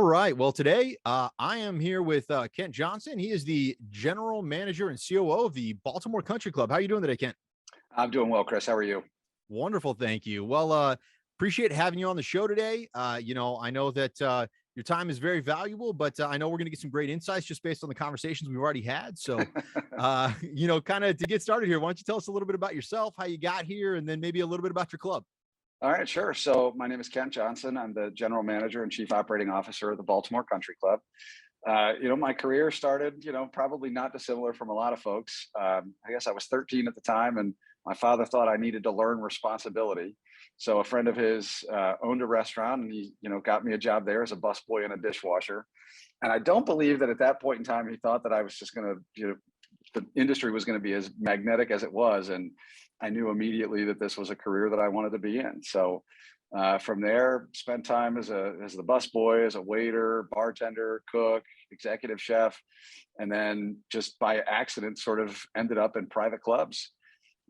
right. Well, today I am here with Kent Johnson. He is the general manager and COO of the Baltimore Country Club. How are you doing today, Kent? I'm doing well, Chris. How are you? Wonderful, thank you. Well, appreciate having you on the show today. I know that your time is very valuable, but I know we're going to get some great insights just based on the conversations we've already had. So, kind of to get started here, why don't you tell us a little bit about yourself, how you got here, and then maybe a little bit about your club? All right, sure. So my name is Kent Johnson. I'm the general manager and chief operating officer of the Baltimore Country Club. My career started, probably not dissimilar from a lot of folks. I guess I was 13 at the time, and my father thought I needed to learn responsibility. So a friend of his owned a restaurant, and he, got me a job there as a busboy and a dishwasher. And I don't believe that at that point in time he thought that I was just going to, the industry was going to be as magnetic as it was, and I knew immediately that this was a career that I wanted to be in. So from there, spent time as the busboy, as a waiter, bartender, cook, executive chef, and then just by accident sort of ended up in private clubs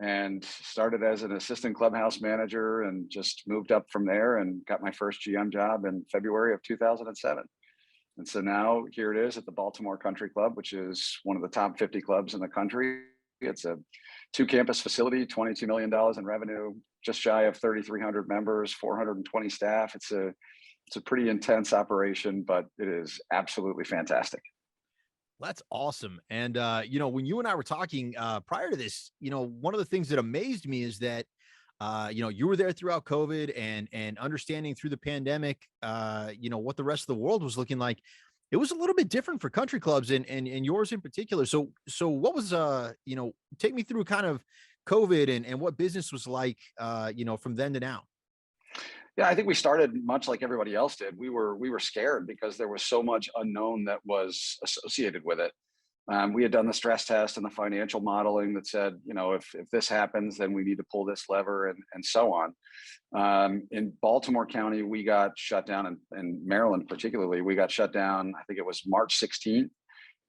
and started as an assistant clubhouse manager and just moved up from there and got my first GM job in February of 2007. And so now here it is at the Baltimore Country Club, which is one of the top 50 clubs in the country. It's a two-campus facility, $22 million in revenue, just shy of 3,300 members, 420 staff. It's a pretty intense operation, but it is absolutely fantastic. That's awesome. And when you and I were talking prior to this, one of the things that amazed me is that you were there throughout COVID and understanding through the pandemic, what the rest of the world was looking like. It was a little bit different for country clubs and yours in particular. So what was take me through kind of COVID and what business was like from then to now. Yeah, I think we started much like everybody else did. We were scared because there was so much unknown that was associated with it. We had done the stress test and the financial modeling that said, if this happens, then we need to pull this lever and so on. In Baltimore County, we got shut down, and Maryland particularly, we got shut down, I think it was March 16th.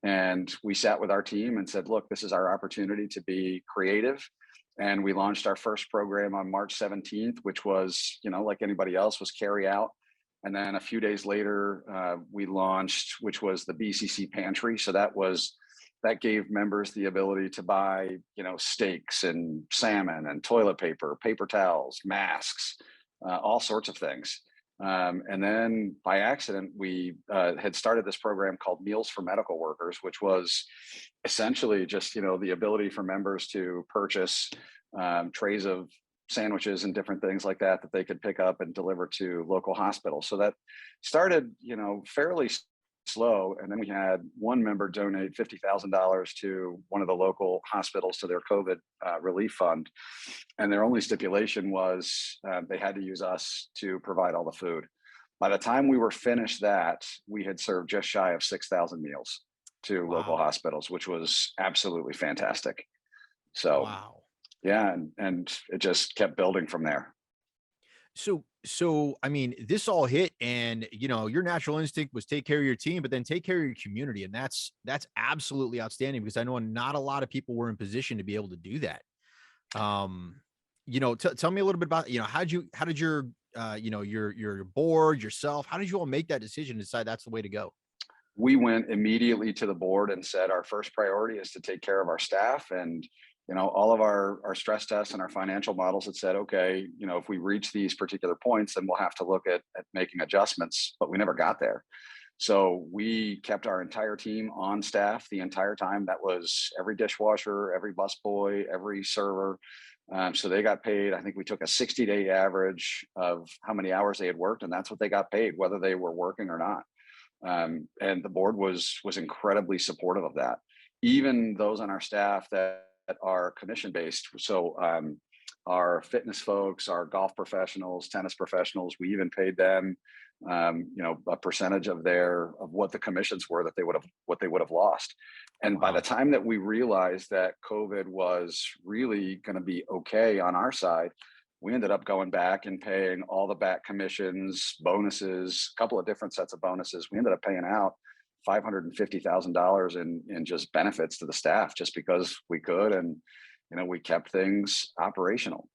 And we sat with our team and said, look, this is our opportunity to be creative. And we launched our first program on March 17th, which was, like anybody else, was carry out. And then a few days later, we launched, which was the BCC Pantry. So that gave members the ability to buy, steaks and salmon and toilet paper, paper towels, masks, all sorts of things. And then by accident, we had started this program called Meals for Medical Workers, which was essentially just, the ability for members to purchase trays of sandwiches and different things like that they could pick up and deliver to local hospitals. So that started, fairly slow. And then we had one member donate $50,000 to one of the local hospitals to their COVID relief fund. And their only stipulation was they had to use us to provide all the food. By the time we were finished that, we had served just shy of 6,000 meals to local Wow. hospitals, which was absolutely fantastic. So, Wow. yeah, and it just kept building from there. So I mean, this all hit and your natural instinct was take care of your team, but then take care of your community. And that's absolutely outstanding because I know not a lot of people were in position to be able to do that. Tell me a little bit about, how did your your board, yourself, how did you all make that decision and decide that's the way to go? We went immediately to the board and said our first priority is to take care of our staff. And all of our stress tests and our financial models had said, okay, if we reach these particular points, then we'll have to look at making adjustments, but we never got there. So we kept our entire team on staff the entire time. That was every dishwasher, every busboy, every server. So they got paid. I think we took a 60-day average of how many hours they had worked, and that's what they got paid, whether they were working or not. And the board was incredibly supportive of that. Even those on our staff that are commission based. So our fitness folks, our golf professionals, tennis professionals, we even paid them, a percentage of what the commissions were that they would have lost. And by the Wow. time that we realized that COVID was really going to be okay on our side, we ended up going back and paying all the back commissions, bonuses, a couple of different sets of bonuses. We ended up paying out $550,000 in just benefits to the staff just because we could. And, we kept things operational.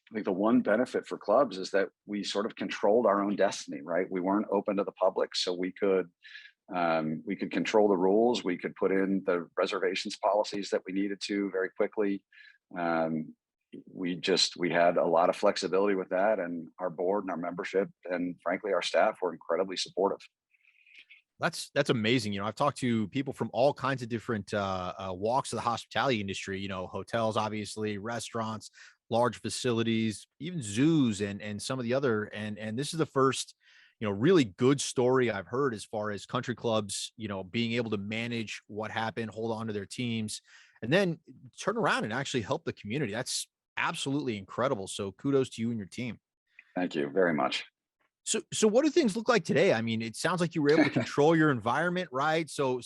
I think the one benefit for clubs is that we sort of controlled our own destiny, right? We weren't open to the public, so we could control the rules. We could put in the reservations policies that we needed to very quickly. Um, we had a lot of flexibility with that, and our board and our membership, and frankly, our staff were incredibly supportive. That's amazing. I've talked to people from all kinds of different walks of the hospitality industry. Hotels, obviously, restaurants, large facilities, even zoos, and some of the other. And this is the first, really good story I've heard as far as country clubs, being able to manage what happened, hold on to their teams, and then turn around and actually help the community. That's absolutely incredible. So kudos to you and your team. Thank you very much. So what do things look like today? I mean, it sounds like you were able to control your environment, right? So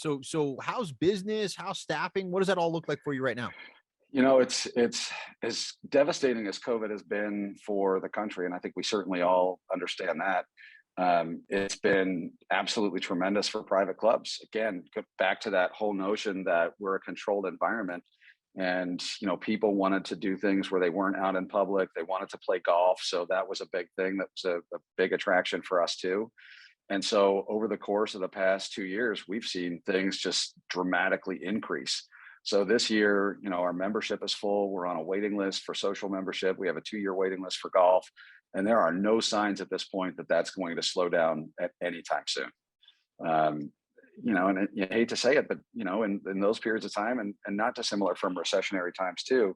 how's business? How's staffing? What does that all look like for you right now? It's as devastating as COVID has been for the country, and I think we certainly all understand that. It's been absolutely tremendous for private clubs. Again, go back to that whole notion that we're a controlled environment, and people wanted to do things where they weren't out in public. They wanted to play golf, so that was a big thing. That was a big attraction for us too. And so over the course of the past 2 years, we've seen things just dramatically increase. So this year, our membership is full. We're on a waiting list for social membership. We have a 2-year waiting list for golf. And there are no signs at this point that that's going to slow down at any time soon. Um, and you hate to say it, but in those periods of time, and not dissimilar from recessionary times too,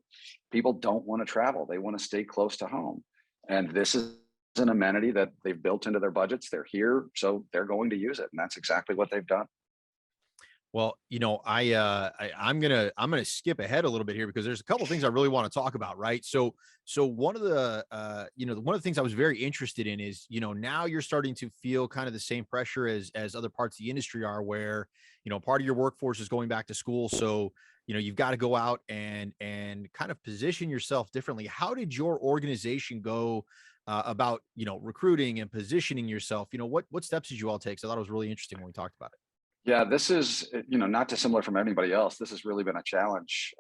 people don't want to travel. They want to stay close to home. And this is an amenity that they've built into their budgets. They're here, so they're going to use it. And that's exactly what they've done. Well, I'm gonna skip ahead a little bit here because there's a couple of things I really want to talk about, right? So one of the one of the things I was very interested in is, now you're starting to feel kind of the same pressure as other parts of the industry are, where part of your workforce is going back to school, so you've got to go out and kind of position yourself differently. How did your organization go about recruiting and positioning yourself? What steps did you all take? So I thought it was really interesting when we talked about it. Yeah, this is, not dissimilar from anybody else. This has really been a challenge.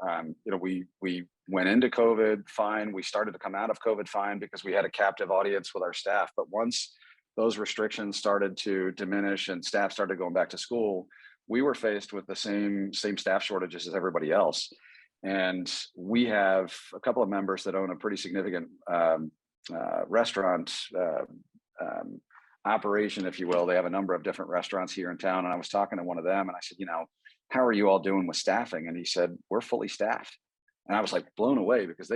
We went into COVID fine. We started to come out of COVID fine because we had a captive audience with our staff. But once those restrictions started to diminish and staff started going back to school, we were faced with the same staff shortages as everybody else. And we have a couple of members that own a pretty significant restaurant operation, if you will. They have a number of different restaurants here in town. And I was talking to one of them and I said, how are you all doing with staffing? And he said, we're fully staffed. And I was like blown away because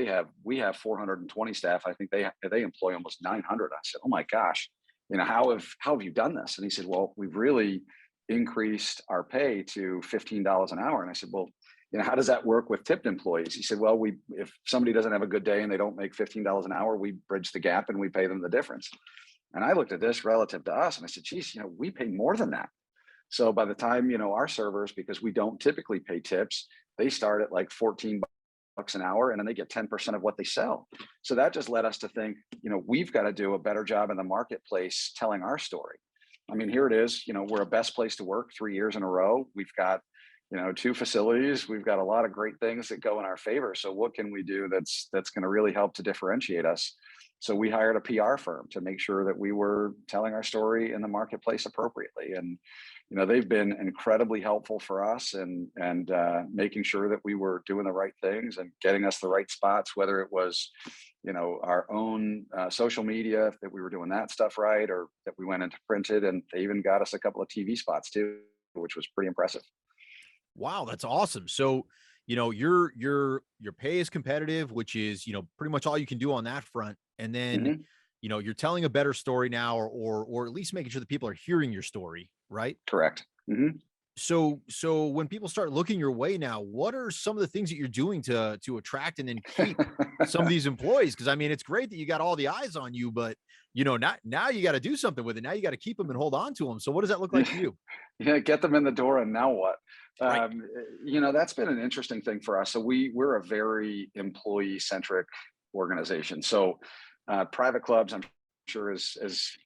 we have 420 staff. I think they employ almost 900. I said, oh my gosh, how have you done this? And he said, well, we've really increased our pay to $15 an hour. And I said, well, how does that work with tipped employees? He said, well, if somebody doesn't have a good day and they don't make $15 an hour, we bridge the gap and we pay them the difference. And I looked at this relative to us and I said, geez, we pay more than that. So by the time, our servers, because we don't typically pay tips, they start at like 14 bucks an hour and then they get 10% of what they sell. So that just led us to think, we've got to do a better job in the marketplace telling our story. I mean, here it is, we're a best place to work 3 years in a row. We've got, 2 facilities. We've got a lot of great things that go in our favor. So what can we do that's going to really help to differentiate us? So we hired a PR firm to make sure that we were telling our story in the marketplace appropriately. And, they've been incredibly helpful for us and making sure that we were doing the right things and getting us the right spots, whether it was, our own social media, that we were doing that stuff right, or that we went into printed, and they even got us a couple of TV spots too, which was pretty impressive. Wow, that's awesome. So, your pay is competitive, which is, pretty much all you can do on that front. And then, Hmm. you're telling a better story now, or at least making sure that people are hearing your story, right? Correct. Hmm. So when people start looking your way now, what are some of the things that you're doing to attract and then keep some of these employees? Because I mean, it's great that you got all the eyes on you, but now you got to do something with it. Now you got to keep them and hold on to them. So what does that look like for you? Yeah, get them in the door, and now what? Right. That's been an interesting thing for us. So we're a very employee-centric organization. So private clubs, I'm sure, as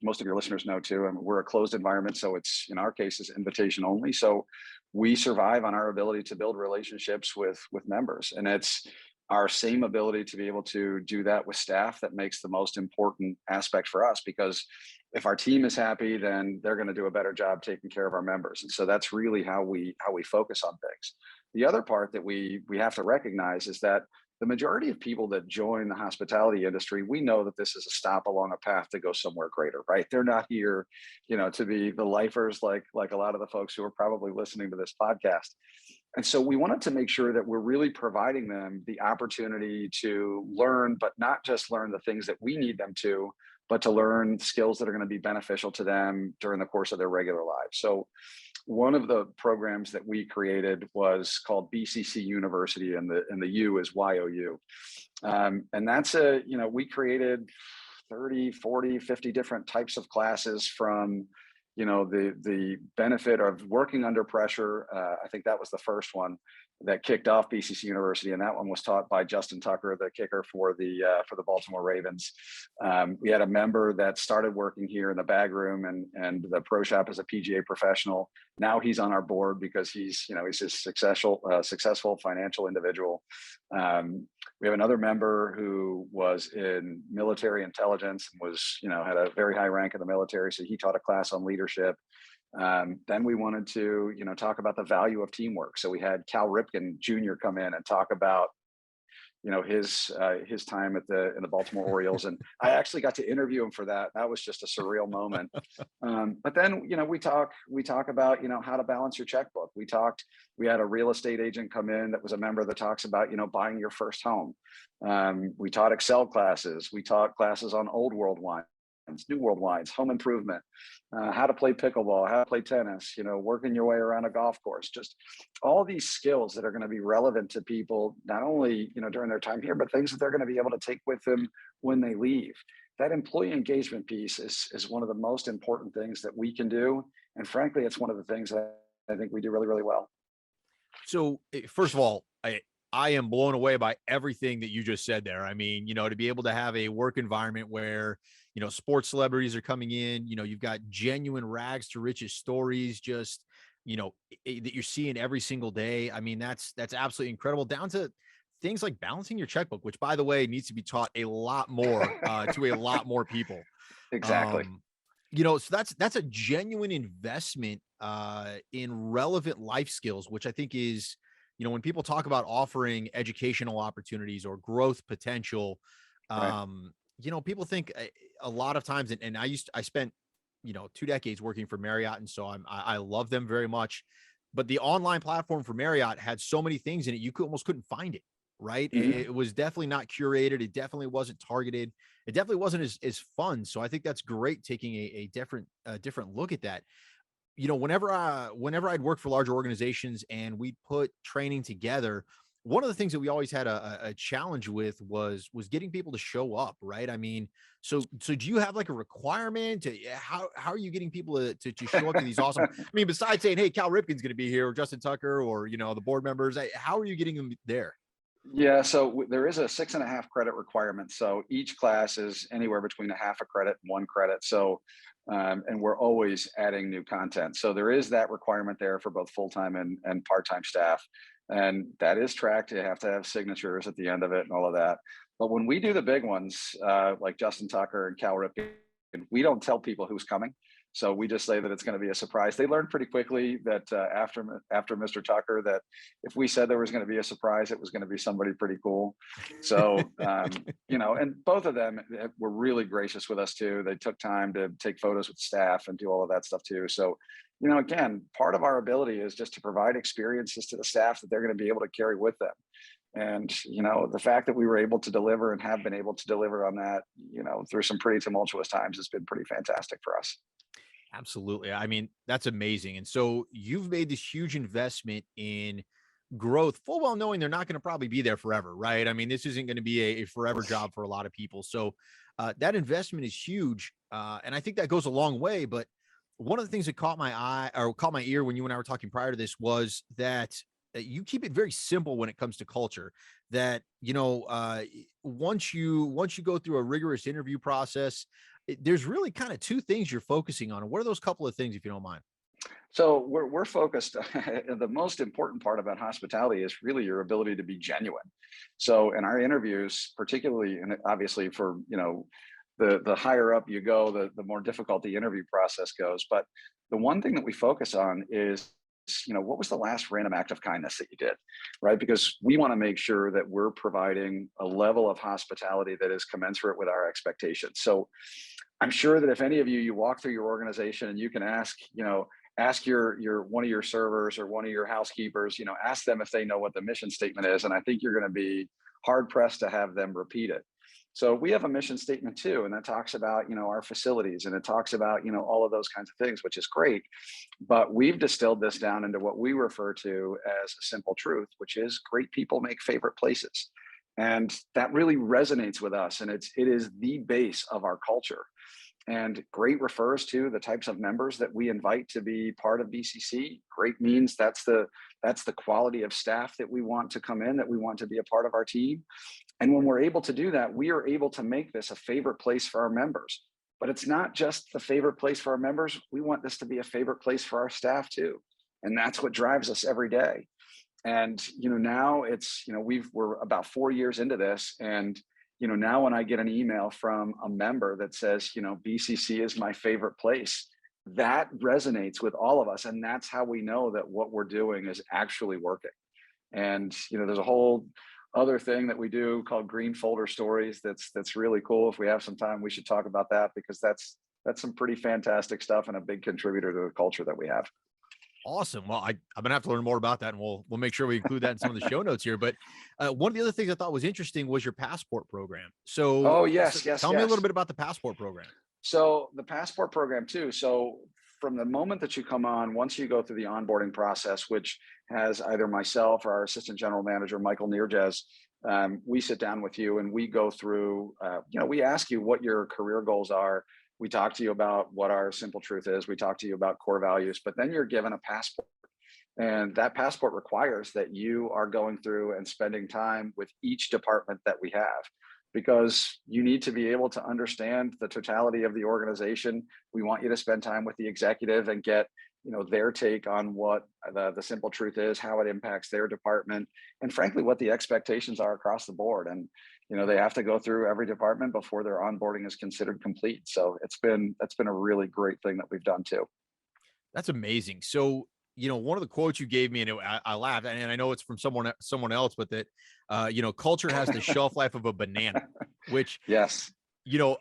most of your listeners know too, we're a closed environment. So it's, in our case, is invitation only. So we survive on our ability to build relationships with members, and it's our same ability to be able to do that with staff that makes the most important aspect for us, because if our team is happy, then they're going to do a better job taking care of our members. And so that's really how we focus on things. The other part that we have to recognize is that the majority of people that join the hospitality industry, we know that this is a stop along a path to go somewhere greater, right? They're not here, to be the lifers like a lot of the folks who are probably listening to this podcast. And so we wanted to make sure that we're really providing them the opportunity to learn, but not just learn the things that we need them to, but to learn skills that are going to be beneficial to them during the course of their regular lives. So one of the programs that we created was called BCC University, and the U is YOU. And that's we created 30, 40, 50 different types of classes, from the benefit of working under pressure. I think that was the first one that kicked off BCC University, and that one was taught by Justin Tucker, the kicker for the Baltimore Ravens. We had a member that started working here in the bag room and the pro shop as a PGA professional. Now he's on our board because he's a successful financial individual. We have another member who was in military intelligence and was had a very high rank in the military, so he taught a class on leadership. Then we wanted to, talk about the value of teamwork. So we had Cal Ripken Jr. come in and talk about, his time in the Baltimore Orioles, and I actually got to interview him for that. That was just a surreal moment. But then, we talk about, how to balance your checkbook. We had a real estate agent come in that was a member that talks about, buying your first home. We taught Excel classes. We taught classes on old world wine, new world wines, home improvement, how to play pickleball, how to play tennis, working your way around a golf course, just all these skills that are going to be relevant to people, not only, during their time here, but things that they're going to be able to take with them when they leave. That employee engagement piece is one of the most important things that we can do. And frankly, it's one of the things that I think we do really, really well. So first of all, I am blown away by everything that you just said there. I mean, to be able to have a work environment where, sports celebrities are coming in, you've got genuine rags to riches stories, just, that you're seeing every single day. I mean, that's absolutely incredible, down to things like balancing your checkbook, which, by the way, needs to be taught a lot more to a lot more people. Exactly. So that's a genuine investment in relevant life skills, which I think is, when people talk about offering educational opportunities or growth potential, Right. people think a lot of times, and I spent, 2 decades working for Marriott. And so I love them very much, but the online platform for Marriott had so many things in it. Almost couldn't find it. Right. Mhm. It was definitely not curated. It definitely wasn't targeted. It definitely wasn't as fun. So I think that's great, taking a different look at that. Whenever I'd work for larger organizations and we'd put training together, one of the things that we always had a challenge with was getting people to show up, right? I mean, so do you have like a requirement to how are you getting people to show up to these awesome? I mean, besides saying, hey, Cal Ripken's going to be here, or Justin Tucker, or the board members, how are you getting them there? Yeah, so there is a 6.5 credit requirement. So each class is anywhere between a half a credit and 1 credit. So, and we're always adding new content. So there is that requirement there for both full-time and part-time staff. And that is tracked. You have to have signatures at the end of it and all of that. But when we do the big ones, like Justin Tucker and Cal Ripken, we don't tell people who's coming. So we just say that it's going to be a surprise. They learned pretty quickly that after Mr. Tucker, that if we said there was going to be a surprise, it was going to be somebody pretty cool. So and both of them were really gracious with us too. They took time to take photos with staff and do all of that stuff too. So again, part of our ability is just to provide experiences to the staff that they're going to be able to carry with them. And the fact that we were able to deliver and have been able to deliver on that, through some pretty tumultuous times, has been pretty fantastic for us. Absolutely. I mean, that's amazing. And so you've made this huge investment in growth, full well knowing they're not going to probably be there forever, right? I mean, this isn't going to be a forever job for a lot of people. So that investment is huge. And I think that goes a long way. But one of the things that caught my eye, or caught my ear, when you and I were talking prior to this, was that you keep it very simple when it comes to culture. That once you go through a rigorous interview process, there's really kind of two things you're focusing on. What are those couple of things, if you don't mind? So we're focused. The most important part about hospitality is really your ability to be genuine. So in our interviews, particularly, and obviously for the higher up you go, the more difficult the interview process goes. But the one thing that we focus on is, what was the last random act of kindness that you did, right? Because we want to make sure that we're providing a level of hospitality that is commensurate with our expectations. So I'm sure that if any of you walk through your organization and you can ask your one of your servers or one of your housekeepers, ask them if they know what the mission statement is, and I think you're going to be hard pressed to have them repeat it. So we have a mission statement too, and that talks about our facilities, and it talks about all of those kinds of things, which is great. But we've distilled this down into what we refer to as a simple truth, which is great people make favorite places, and that really resonates with us, and it is the base of our culture. And great refers to the types of members that we invite to be part of BCC. Great means that's the quality of staff that we want to come in, that we want to be a part of our team. And when we're able to do that, we are able to make this a favorite place for our members. But it's not just the favorite place for our members. We want this to be a favorite place for our staff too. And that's what drives us every day. And now we're about 4 years into this, and now when I get an email from a member that says, BCC is my favorite place, that resonates with all of us. And that's how we know that what we're doing is actually working. And, there's a whole other thing that we do called green folder stories. That's really cool. If we have some time, we should talk about that, because that's some pretty fantastic stuff and a big contributor to the culture that we have. Awesome. Well, I'm gonna have to learn more about that, and we'll make sure we include that in some of the show notes here. But one of the other things I thought was interesting was your passport program. Oh, So yes, yes, tell me a little yes. bit about the passport program. So the passport program too. So from the moment that you come on, once you go through the onboarding process, which has either myself or our assistant general manager, Michael Neerjez, we sit down with you and we go through, we ask you what your career goals are. We talk to you about what our simple truth is. We talk to you about core values, but then you're given a passport. And that passport requires that you are going through and spending time with each department that we have, because you need to be able to understand the totality of the organization. We want you to spend time with the executive and get their take on what the simple truth is, how it impacts their department, and frankly what the expectations are across the board. And they have to go through every department before their onboarding is considered complete. So that's been a really great thing that we've done too. That's amazing. So, one of the quotes you gave me, and I laughed, and I know it's from someone else, but that, culture has the shelf life of a banana, which, Yes,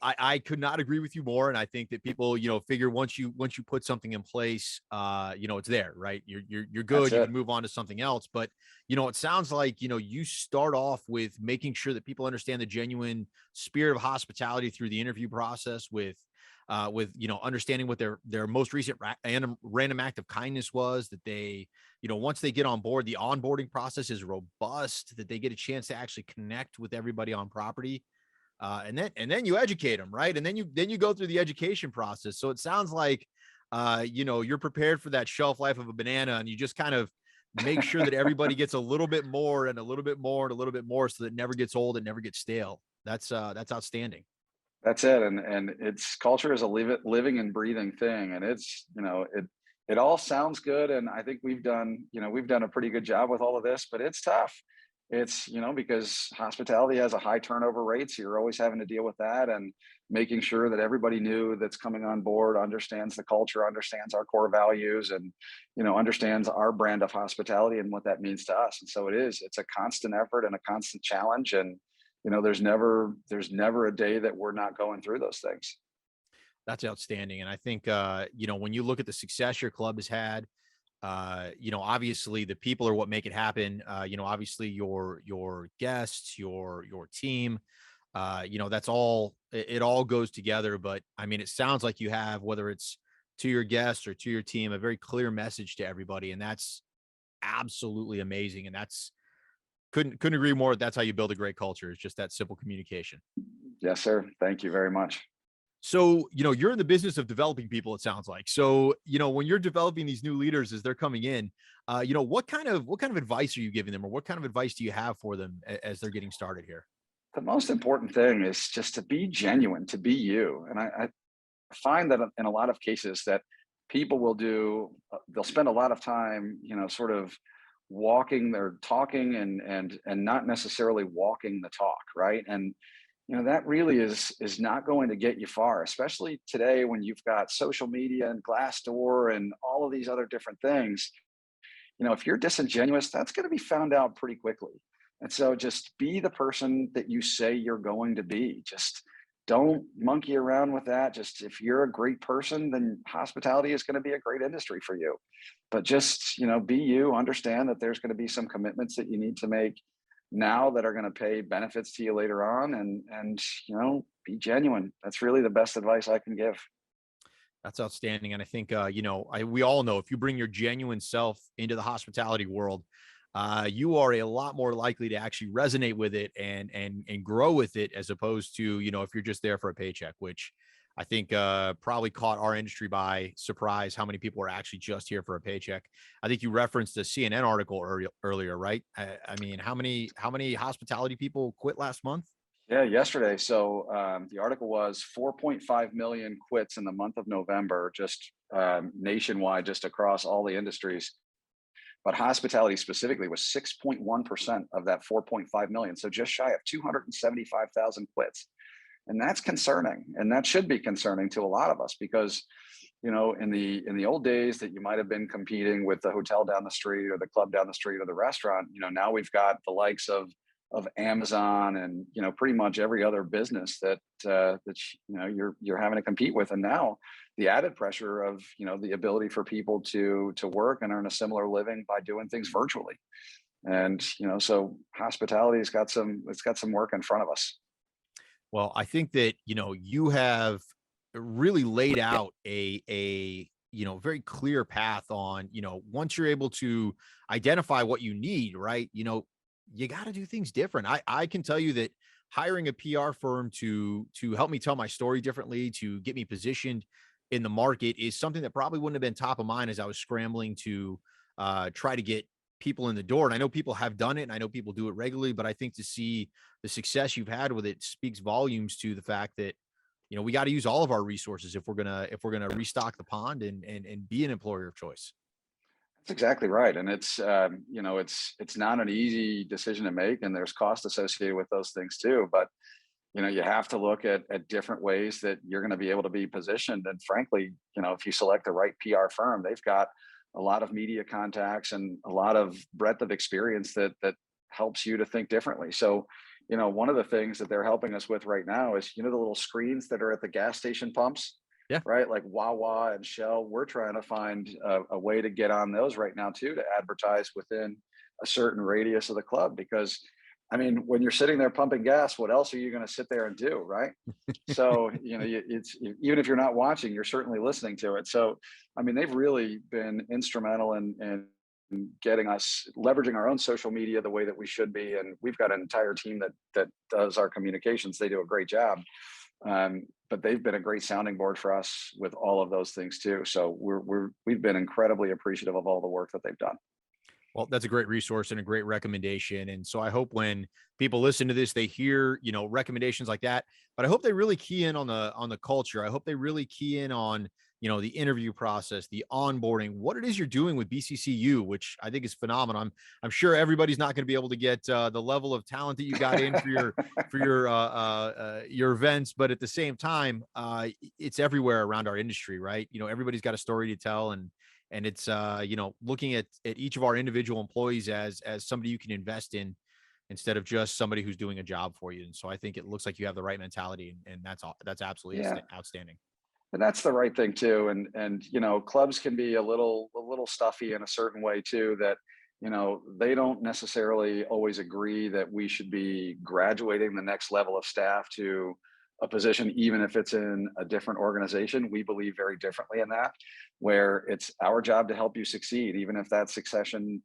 I could not agree with you more. And I think that people, figure once you put something in place, it's there, right? You're that's good. You it. can move on to something else. But, it sounds like, you start off with making sure that people understand the genuine spirit of hospitality through the interview process with understanding what their most recent random act of kindness was, that they once they get on board, the onboarding process is robust, that they get a chance to actually connect with everybody on property, and then you educate them, right? And then you go through the education process. So it sounds like you're prepared for that shelf life of a banana, and you just kind of make sure that everybody gets a little bit more and a little bit more and a little bit more, so that it never gets old and never gets stale. That's outstanding. That's it. And it's culture is a living and breathing thing. And it all sounds good. And I think we've done a pretty good job with all of this, but it's tough. It's, because hospitality has a high turnover rate. So you're always having to deal with that, and making sure that everybody new that's coming on board understands the culture, understands our core values, and, understands our brand of hospitality and what that means to us. And so it's a constant effort and a constant challenge. And there's never a day that we're not going through those things. That's outstanding. And I think, when you look at the success your club has had, obviously the people are what make it happen. Obviously your guests, your team, that's all, it all goes together. But I mean, it sounds like you have, whether it's to your guests or to your team, a very clear message to everybody. And that's absolutely amazing. And that's couldn't agree more. That's how you build a great culture. It's just that simple communication. Yes, sir. Thank you very much. So, you're in the business of developing people, it sounds like. So, when you're developing these new leaders as they're coming in, what kind of advice are you giving them, or what kind of advice do you have for them as they're getting started here? The most important thing is just to be genuine, to be you. And I find that in a lot of cases that people will do, they'll spend a lot of time, sort of walking or talking and not necessarily walking the talk, right? And that really is not going to get you far, especially today when you've got social media and Glassdoor and all of these other different things. If you're disingenuous, that's going to be found out pretty quickly. And so just be the person that you say you're going to be. Just don't monkey around with that. Just if you're a great person, then hospitality is going to be a great industry for you. But just, be you, understand that there's going to be some commitments that you need to make now that are going to pay benefits to you later on, and be genuine. That's really the best advice I can give. That's outstanding. And I think, we all know if you bring your genuine self into the hospitality world, you are a lot more likely to actually resonate with it and grow with it, as opposed to, if you're just there for a paycheck, which I think probably caught our industry by surprise how many people are actually just here for a paycheck. I think you referenced the CNN article earlier, right? I mean, how many hospitality people quit last month? Yeah, yesterday. So the article was 4.5 million quits in the month of November, just nationwide, just across all the industries. But hospitality specifically was 6.1% of that 4.5 million. So just shy of 275,000 quits. And that's concerning. And that should be concerning to a lot of us because, in the old days that you might have been competing with the hotel down the street or the club down the street or the restaurant, now we've got the likes of Amazon and pretty much every other business that you're having to compete with. And now the added pressure of the ability for people to work and earn a similar living by doing things virtually. And so hospitality it's got some work in front of us. Well, I think that, you have really laid out a very clear path on, once you're able to identify what you need, right? You got to do things different. I can tell you that hiring a PR firm to help me tell my story differently, to get me positioned in the market is something that probably wouldn't have been top of mind as I was scrambling to try to get people in the door. And I know people have done it and I know people do it regularly, but I think to see the success you've had with it speaks volumes to the fact that, we got to use all of our resources if we're gonna restock the pond and be an employer of choice. That's exactly right. And it's not an easy decision to make, and there's cost associated with those things too. But you have to look at different ways that you're going to be able to be positioned. And frankly, if you select the right PR firm, they've got a lot of media contacts and a lot of breadth of experience that helps you to think differently. So, one of the things that they're helping us with right now is, the little screens that are at the gas station pumps, Yeah. right? Like Wawa and Shell. We're trying to find a way to get on those right now too, to advertise within a certain radius of the club. Because, I mean, when you're sitting there pumping gas, what else are you going to sit there and do, right? So, it's even if you're not watching, you're certainly listening to it. So, I mean, they've really been instrumental in getting us leveraging our own social media the way that we should be. And we've got an entire team that does our communications. They do a great job. But they've been a great sounding board for us with all of those things too. So we've been incredibly appreciative of all the work that they've done. Well, that's a great resource and a great recommendation. And so I hope when people listen to this, they hear, recommendations like that. But I hope they really key in on the culture. I hope they really key in on, the interview process, the onboarding, what it is you're doing with BCCU, which I think is phenomenal. I'm sure everybody's not going to be able to get the level of talent that you got in for your events, but at the same time, it's everywhere around our industry, right? Everybody's got a story to tell, and it's looking at each of our individual employees as somebody you can invest in instead of just somebody who's doing a job for you. And so I think it looks like you have the right mentality, and that's all. That's absolutely Yeah. outstanding. And that's the right thing too. And clubs can be a little stuffy in a certain way too, that they don't necessarily always agree that we should be graduating the next level of staff to a position, even if it's in a different organization. We believe very differently in that, where it's our job to help you succeed, even if that succession,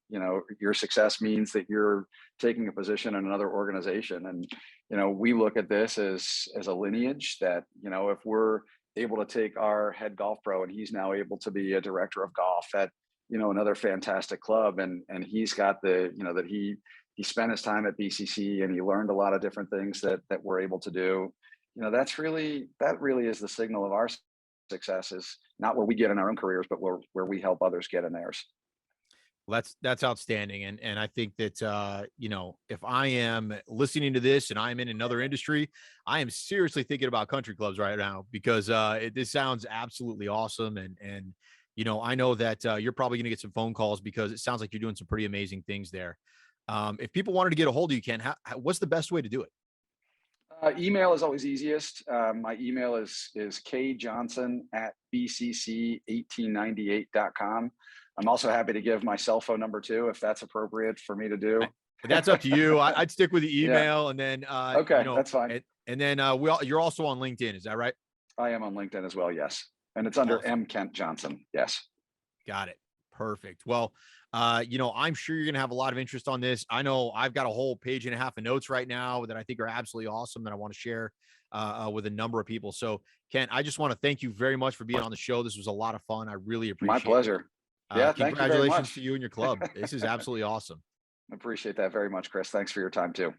your success means that you're taking a position in another organization. And we look at this as a lineage that, if we're able to take our head golf pro and he's now able to be a director of golf at another fantastic club, and he's got that he spent his time at BCC and he learned a lot of different things that we're able to do. That really is the signal of our success is not where we get in our own careers, but where we help others get in theirs. Well, that's outstanding, and I think that if I am listening to this and I'm in another industry, I am seriously thinking about country clubs right now because this sounds absolutely awesome, and I know that you're probably going to get some phone calls because it sounds like you're doing some pretty amazing things there. If people wanted to get a hold of you, Ken, what's the best way to do it? Email is always easiest. My email is kjohnson@bcc1898.com. I'm also happy to give my cell phone number too, if that's appropriate for me to do. That's up to you. I'd stick with the Yeah. email, and then Okay, that's fine. and then you're also on LinkedIn. Is that right? I am on LinkedIn as well. Yes, and it's under Awesome. M Kent Johnson. Yes. Got it. Perfect. Well, I'm sure you're going to have a lot of interest on this. I know I've got a whole page and a half of notes right now that I think are absolutely awesome that I want to share with a number of people. So, Ken, I just want to thank you very much for being on the show. This was a lot of fun. I really My appreciate it. pleasure. Yeah, thank you very Congratulations to much. you and your club. This is absolutely awesome. Appreciate that very much, Chris. Thanks for your time too.